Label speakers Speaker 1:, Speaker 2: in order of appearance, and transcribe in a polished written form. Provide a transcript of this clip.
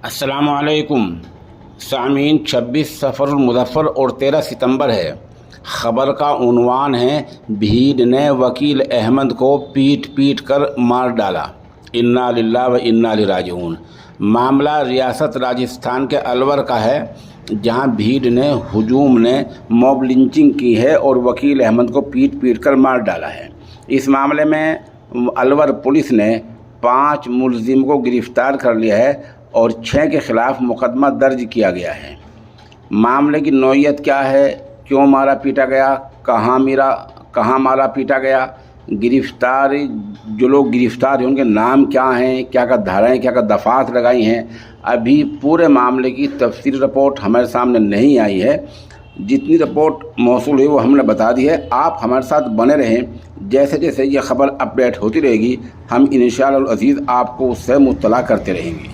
Speaker 1: السلام علیکم سامعین، 26 سفر المظفر اور 13 ستمبر ہے۔ خبر کا عنوان ہے بھیڑ نے وکیل احمد کو پیٹ پیٹ کر مار ڈالا، انا للہ و انا الیہ راجعون۔ معاملہ ریاست راجستھان کے الور کا ہے، جہاں بھیڑ نے ہجوم نے موب لنچنگ کی ہے اور وکیل احمد کو پیٹ پیٹ کر مار ڈالا ہے۔ اس معاملے میں الور پولیس نے 5 ملزم کو گرفتار کر لیا ہے اور 6 کے خلاف مقدمہ درج کیا گیا ہے۔ معاملے کی نوعیت کیا ہے، کیوں مارا پیٹا گیا، کہاں مارا پیٹا گیا، جو لوگ گرفتار ہیں ان کے نام کیا ہیں، کیا دھارائیں کیا دفعات لگائی ہیں، ابھی پورے معاملے کی تفصیلی رپورٹ ہمارے سامنے نہیں آئی ہے۔ جتنی رپورٹ موصول ہوئی وہ ہم نے بتا دی ہے۔ آپ ہمارے ساتھ بنے رہیں، جیسے جیسے یہ خبر اپڈیٹ ہوتی رہے گی ہم انشاءاللہ العزیز آپ کو اس سے مطلع کرتے رہیں گے۔